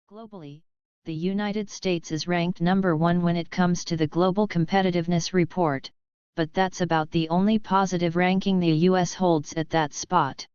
Globally, the United States is ranked number 1 when it comes to the Global Competitiveness Report, but that's about the only positive ranking the US holds at that spot.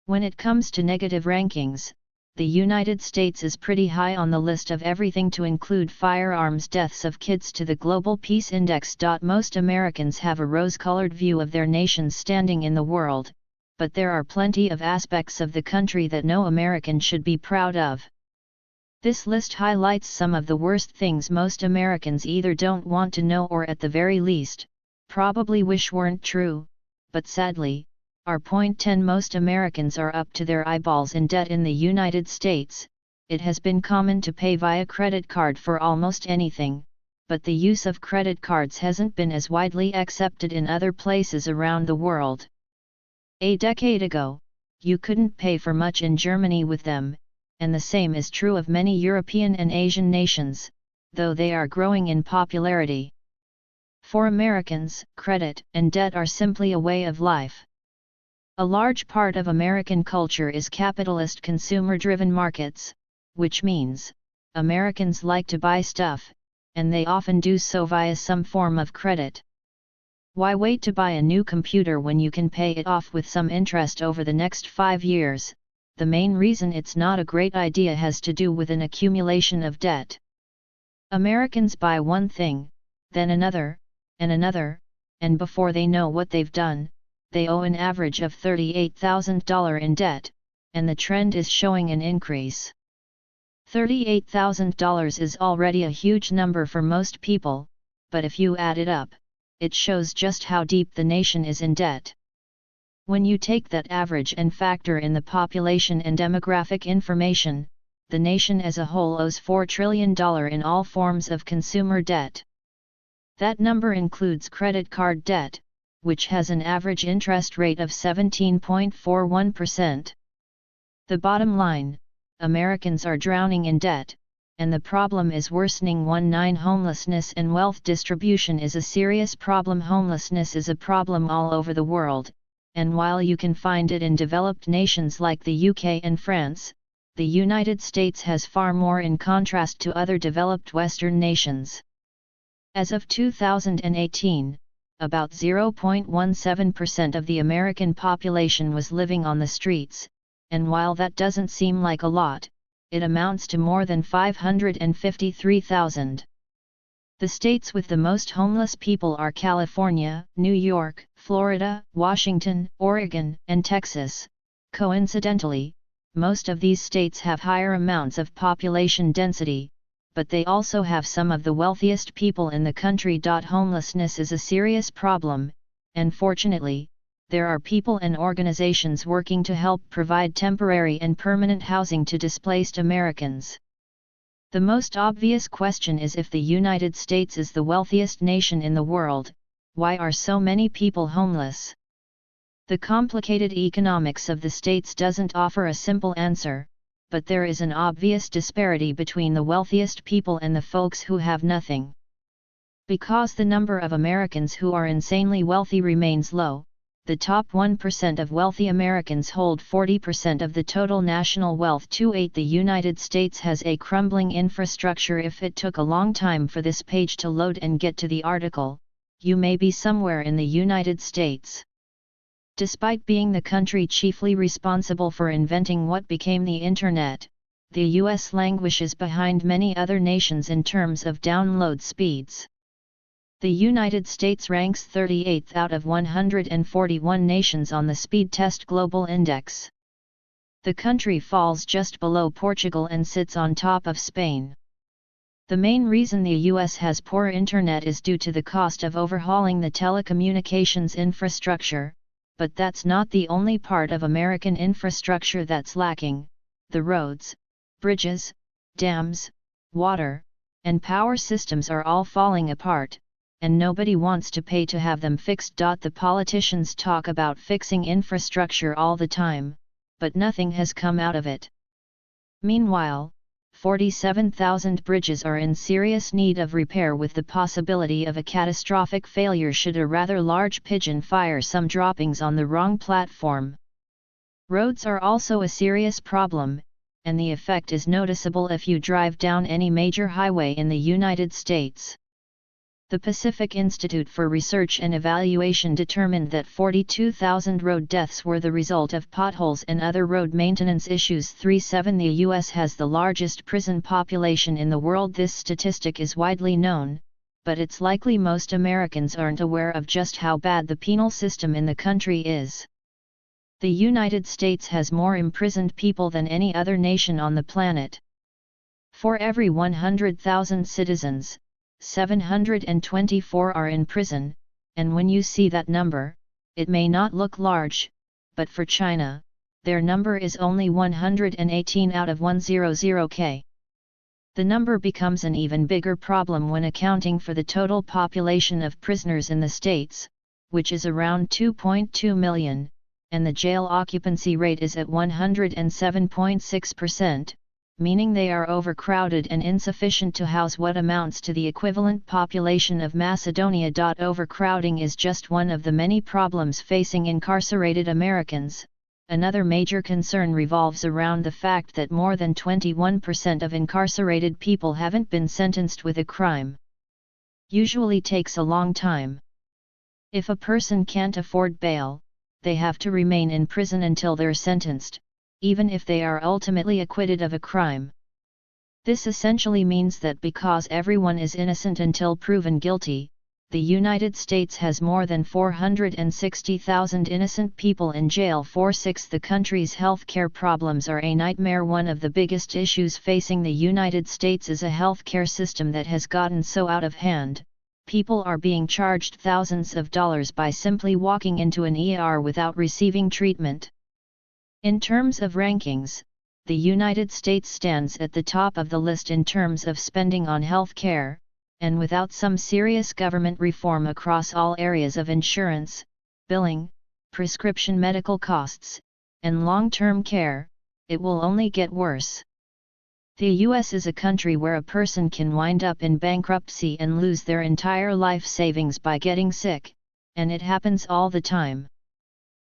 When it comes to negative rankings, the United States is pretty high on the list of everything to include firearms deaths of kids to the Global Peace Index. Most Americans have a rose-colored view of their nation's standing in the world, but there are plenty of aspects of the country that no American should be proud of. This list highlights some of the worst things most Americans either don't want to know or at the very least, probably wish weren't true, but sadly, are. 10 Most Americans are up to their eyeballs in debt in the United States. It has been common to pay via credit card for almost anything, but the use of credit cards hasn't been as widely accepted in other places around the world. A decade ago, you couldn't pay for much in Germany with them, and the same is true of many European and Asian nations, though they are growing in popularity. For Americans, credit and debt are simply a way of life. A large part of American culture is capitalist consumer-driven markets, which means, Americans like to buy stuff, and they often do so via some form of credit. Why wait to buy a new computer when you can pay it off with some interest over the next 5 years? The main reason it's not a great idea has to do with an accumulation of debt. Americans buy one thing, then another, and before they know what they've done, they owe an average of $38,000 in debt, and the trend is showing an increase. $38,000 is already a huge number for most people, but if you add it up, it shows just how deep the nation is in debt. When you take that average and factor in the population and demographic information, the nation as a whole owes $4 trillion in all forms of consumer debt. That number includes credit card debt, which has an average interest rate of 17.41%. The bottom line, Americans are drowning in debt, and the problem is worsening. 19 Homelessness and wealth distribution is a serious problem. Homelessness is a problem all over the world, and while you can find it in developed nations like the UK and France, the United States has far more in contrast to other developed Western nations. As of 2018, about 0.17% of the American population was living on the streets, and while that doesn't seem like a lot, it amounts to more than 553,000. The states with the most homeless people are California, New York, Florida, Washington, Oregon, and Texas. Coincidentally, most of these states have higher amounts of population density, but they also have some of the wealthiest people in the country. Homelessness is a serious problem, and fortunately, there are people and organizations working to help provide temporary and permanent housing to displaced Americans. The most obvious question is, if the United States is the wealthiest nation in the world, why are so many people homeless? The complicated economics of the states doesn't offer a simple answer, but there is an obvious disparity between the wealthiest people and the folks who have nothing. Because the number of Americans who are insanely wealthy remains low, the top 1% of wealthy Americans hold 40% of the total national wealth. 8 The United States has a crumbling infrastructure. If it took a long time for this page to load and get to the article, you may be somewhere in the United States. Despite being the country chiefly responsible for inventing what became the Internet, the US languishes behind many other nations in terms of download speeds. The United States ranks 38th out of 141 nations on the Speed Test Global Index. The country falls just below Portugal and sits on top of Spain. The main reason the US has poor internet is due to the cost of overhauling the telecommunications infrastructure, but that's not the only part of American infrastructure that's lacking. The roads, bridges, dams, water, and power systems are all falling apart, and nobody wants to pay to have them fixed. The politicians talk about fixing infrastructure all the time, but nothing has come out of it. Meanwhile, 47,000 bridges are in serious need of repair, with the possibility of a catastrophic failure should a rather large pigeon fire some droppings on the wrong platform. Roads are also a serious problem, and the effect is noticeable if you drive down any major highway in the United States. The Pacific Institute for Research and Evaluation determined that 42,000 road deaths were the result of potholes and other road maintenance issues. 37 The U.S. has the largest prison population in the world. This statistic is widely known, but it's likely most Americans aren't aware of just how bad the penal system in the country is. The United States has more imprisoned people than any other nation on the planet. For every 100,000 citizens, 724 are in prison, and when you see that number, it may not look large, but for China, their number is only 118 out of 100k. The number becomes an even bigger problem when accounting for the total population of prisoners in the states, which is around 2.2 million, and the jail occupancy rate is at 107.6%. Meaning they are overcrowded and insufficient to house what amounts to the equivalent population of Macedonia. Overcrowding is just one of the many problems facing incarcerated Americans. Another major concern revolves around the fact that more than 21% of incarcerated people haven't been sentenced with a crime. Usually takes a long time. If a person can't afford bail, they have to remain in prison until they're sentenced, even if they are ultimately acquitted of a crime. This essentially means that because everyone is innocent until proven guilty, the United States has more than 460,000 innocent people in jail. 4/6 The country's healthcare problems are a nightmare. One of the biggest issues facing the United States is a healthcare system that has gotten so out of hand. People are being charged thousands of dollars by simply walking into an ER without receiving treatment. In terms of rankings, the United States stands at the top of the list in terms of spending on health care, and without some serious government reform across all areas of insurance, billing, prescription medical costs, and long-term care, it will only get worse. The US is a country where a person can wind up in bankruptcy and lose their entire life savings by getting sick, and it happens all the time.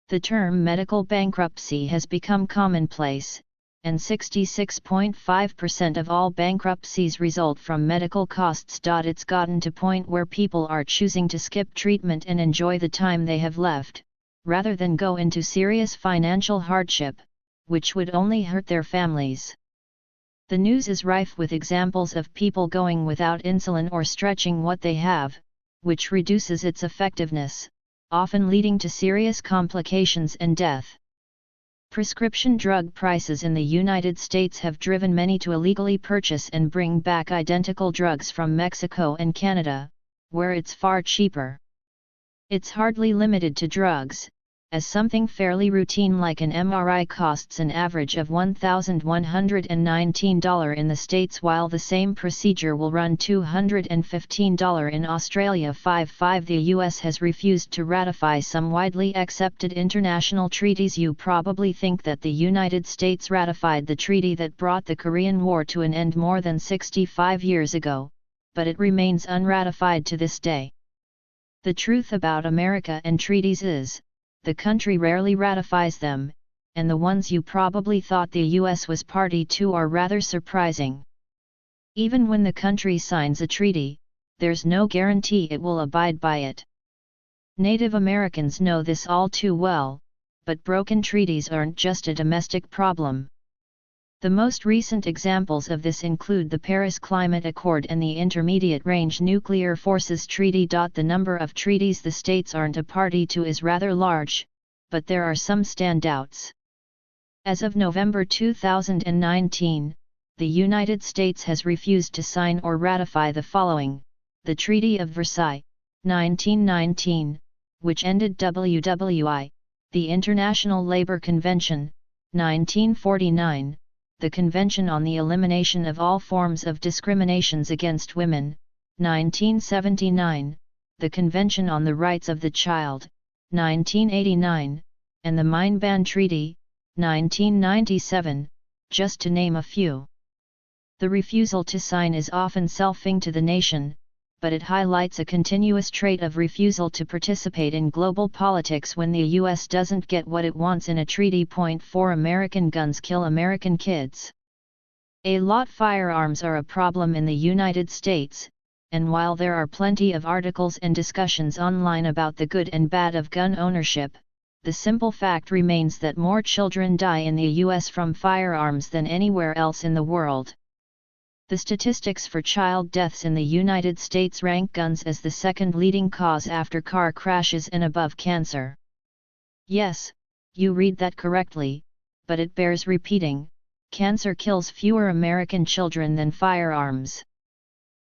The term medical bankruptcy has become commonplace, and 66.5% of all bankruptcies result from medical costs. It's gotten to a point where people are choosing to skip treatment and enjoy the time they have left, rather than go into serious financial hardship, which would only hurt their families. The news is rife with examples of people going without insulin or stretching what they have, which reduces its effectiveness, often leading to serious complications and death. Prescription drug prices in the United States have driven many to illegally purchase and bring back identical drugs from Mexico and Canada, where it's far cheaper. It's hardly limited to drugs, as something fairly routine like an MRI costs an average of $1,119 in the States, while the same procedure will run $215 in Australia. 5 The US has refused to ratify some widely accepted international treaties. You probably think that the United States ratified the treaty that brought the Korean War to an end more than 65 years ago, but it remains unratified to this day. The truth about America and treaties is, the country rarely ratifies them, and the ones you probably thought the US was party to are rather surprising. Even when the country signs a treaty, there's no guarantee it will abide by it. Native Americans know this all too well, but broken treaties aren't just a domestic problem. The most recent examples of this include the Paris Climate Accord and the Intermediate Range Nuclear Forces Treaty. The number of treaties the states aren't a party to is rather large, but there are some standouts. As of November 2019, the United States has refused to sign or ratify the following: the Treaty of Versailles, 1919, which ended WWI, the International Labour Convention, 1949, the Convention on the Elimination of All Forms of Discriminations Against Women, 1979, the Convention on the Rights of the Child, 1989, and the Mine Ban Treaty, 1997, just to name a few. The refusal to sign is often selfing to the nation, but it highlights a continuous trait of refusal to participate in global politics when the US doesn't get what it wants in a treaty. 4 American guns kill American kids. A lot firearms are a problem in the United States, and while there are plenty of articles and discussions online about the good and bad of gun ownership, the simple fact remains that more children die in the US from firearms than anywhere else in the world. The statistics for child deaths in the United States rank guns as the second leading cause after car crashes and above cancer. Yes, you read that correctly, but it bears repeating, cancer kills fewer American children than firearms.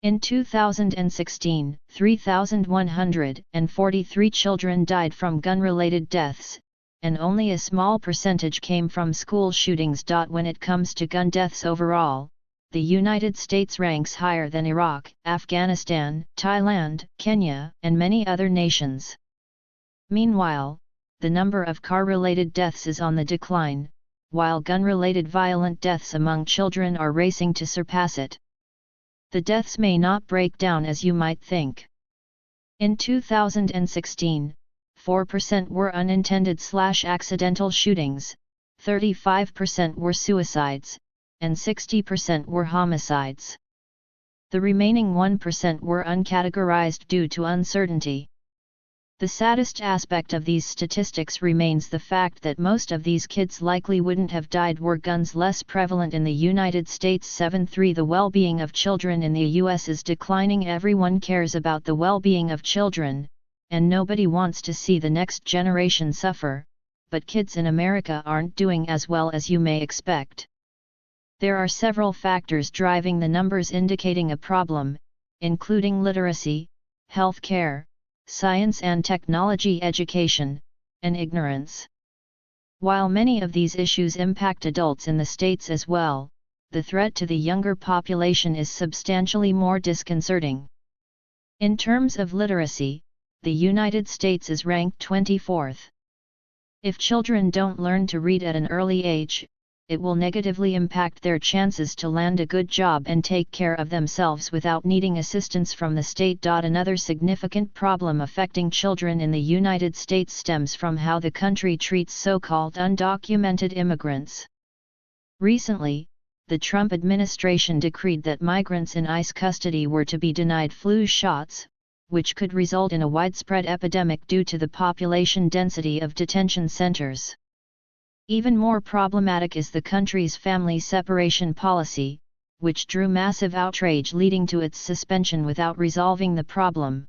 In 2016, 3,143 children died from gun-related deaths, and only a small percentage came from school shootings. When it comes to gun deaths overall, the United States ranks higher than Iraq, Afghanistan, Thailand, Kenya, and many other nations. Meanwhile, the number of car-related deaths is on the decline, while gun-related violent deaths among children are racing to surpass it. The deaths may not break down as you might think. In 2016, 4% were unintended/accidental shootings, 35% were suicides, and 60% were homicides. The remaining 1% were uncategorized due to uncertainty. The saddest aspect of these statistics remains the fact that most of these kids likely wouldn't have died were guns less prevalent in the United States. 7.3 The well-being of children in the US is declining. Everyone cares about the well-being of children, and nobody wants to see the next generation suffer, but kids in America aren't doing as well as you may expect. There are several factors driving the numbers indicating a problem, including literacy, health care, science and technology education, and ignorance. While many of these issues impact adults in the States as well, the threat to the younger population is substantially more disconcerting. In terms of literacy, the United States is ranked 24th. If children don't learn to read at an early age, it will negatively impact their chances to land a good job and take care of themselves without needing assistance from the state. Another significant problem affecting children in the United States stems from how the country treats so-called undocumented immigrants. Recently, the Trump administration decreed that migrants in ICE custody were to be denied flu shots, which could result in a widespread epidemic due to the population density of detention centers. Even more problematic is the country's family separation policy, which drew massive outrage leading to its suspension without resolving the problem.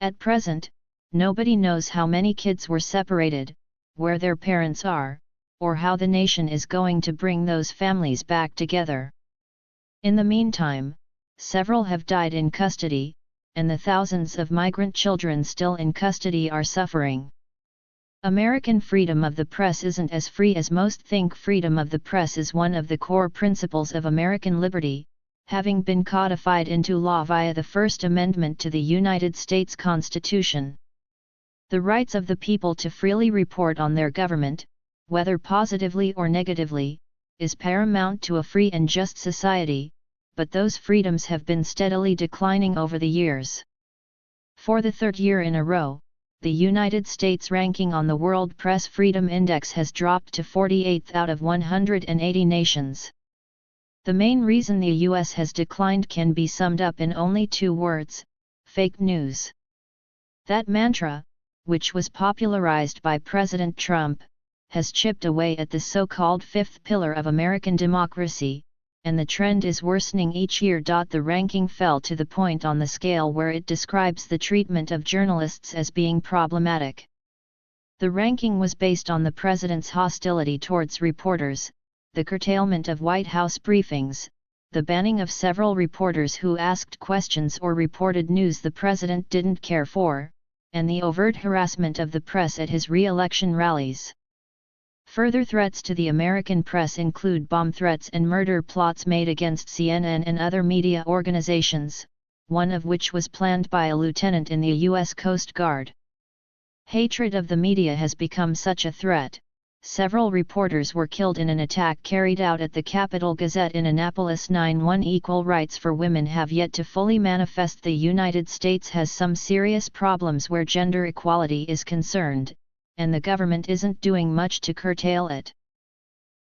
At present, nobody knows how many kids were separated, where their parents are, or how the nation is going to bring those families back together. In the meantime, several have died in custody, and the thousands of migrant children still in custody are suffering. American freedom of the press isn't as free as most think. Freedom of the press is one of the core principles of American liberty, having been codified into law via the First Amendment to the United States Constitution. The rights of the people to freely report on their government, whether positively or negatively, is paramount to a free and just society, but those freedoms have been steadily declining over the years. For the third year in a row, the United States ranking on the World Press Freedom Index has dropped to 48th out of 180 nations. The main reason the US has declined can be summed up in only two words: fake news. That mantra, which was popularized by President Trump, has chipped away at the so-called fifth pillar of American democracy, and the trend is worsening each year. The ranking fell to the point on the scale where it describes the treatment of journalists as being problematic. The ranking was based on the president's hostility towards reporters, the curtailment of White House briefings, the banning of several reporters who asked questions or reported news the president didn't care for, and the overt harassment of the press at his re-election rallies. Further threats to the American press include bomb threats and murder plots made against CNN and other media organizations, one of which was planned by a lieutenant in the U.S. Coast Guard. Hatred of the media has become such a threat. Several reporters were killed in an attack carried out at the Capital Gazette in Annapolis. 9/1 Equal rights for women have yet to fully manifest. The United States has some serious problems where gender equality is concerned, and the government isn't doing much to curtail it.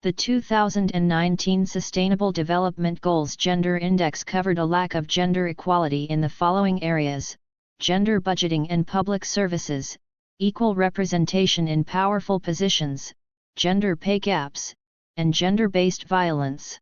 The 2019 Sustainable Development Goals Gender Index covered a lack of gender equality in the following areas: gender budgeting and public services, equal representation in powerful positions, gender pay gaps, and gender-based violence.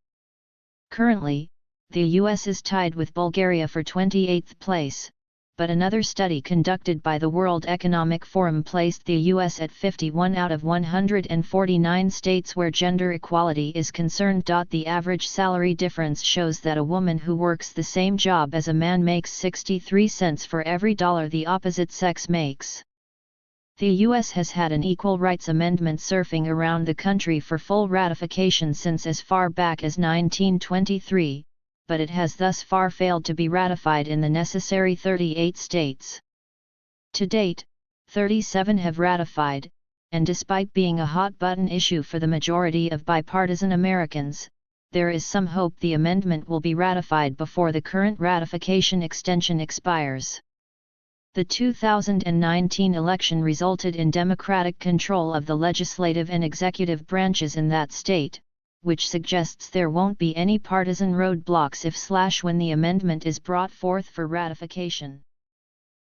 Currently, the US is tied with Bulgaria for 28th place, but another study conducted by the World Economic Forum placed the US at 51 out of 149 states where gender equality is concerned. The average salary difference shows that a woman who works the same job as a man makes 63 cents for every dollar the opposite sex makes. The US has had an equal rights amendment surfing around the country for full ratification since as far back as 1923, but it has thus far failed to be ratified in the necessary 38 states. To date, 37 have ratified, and despite being a hot-button issue for the majority of bipartisan Americans, there is some hope the amendment will be ratified before the current ratification extension expires. The 2019 election resulted in Democratic control of the legislative and executive branches in that state, which suggests there won't be any partisan roadblocks if/when the amendment is brought forth for ratification.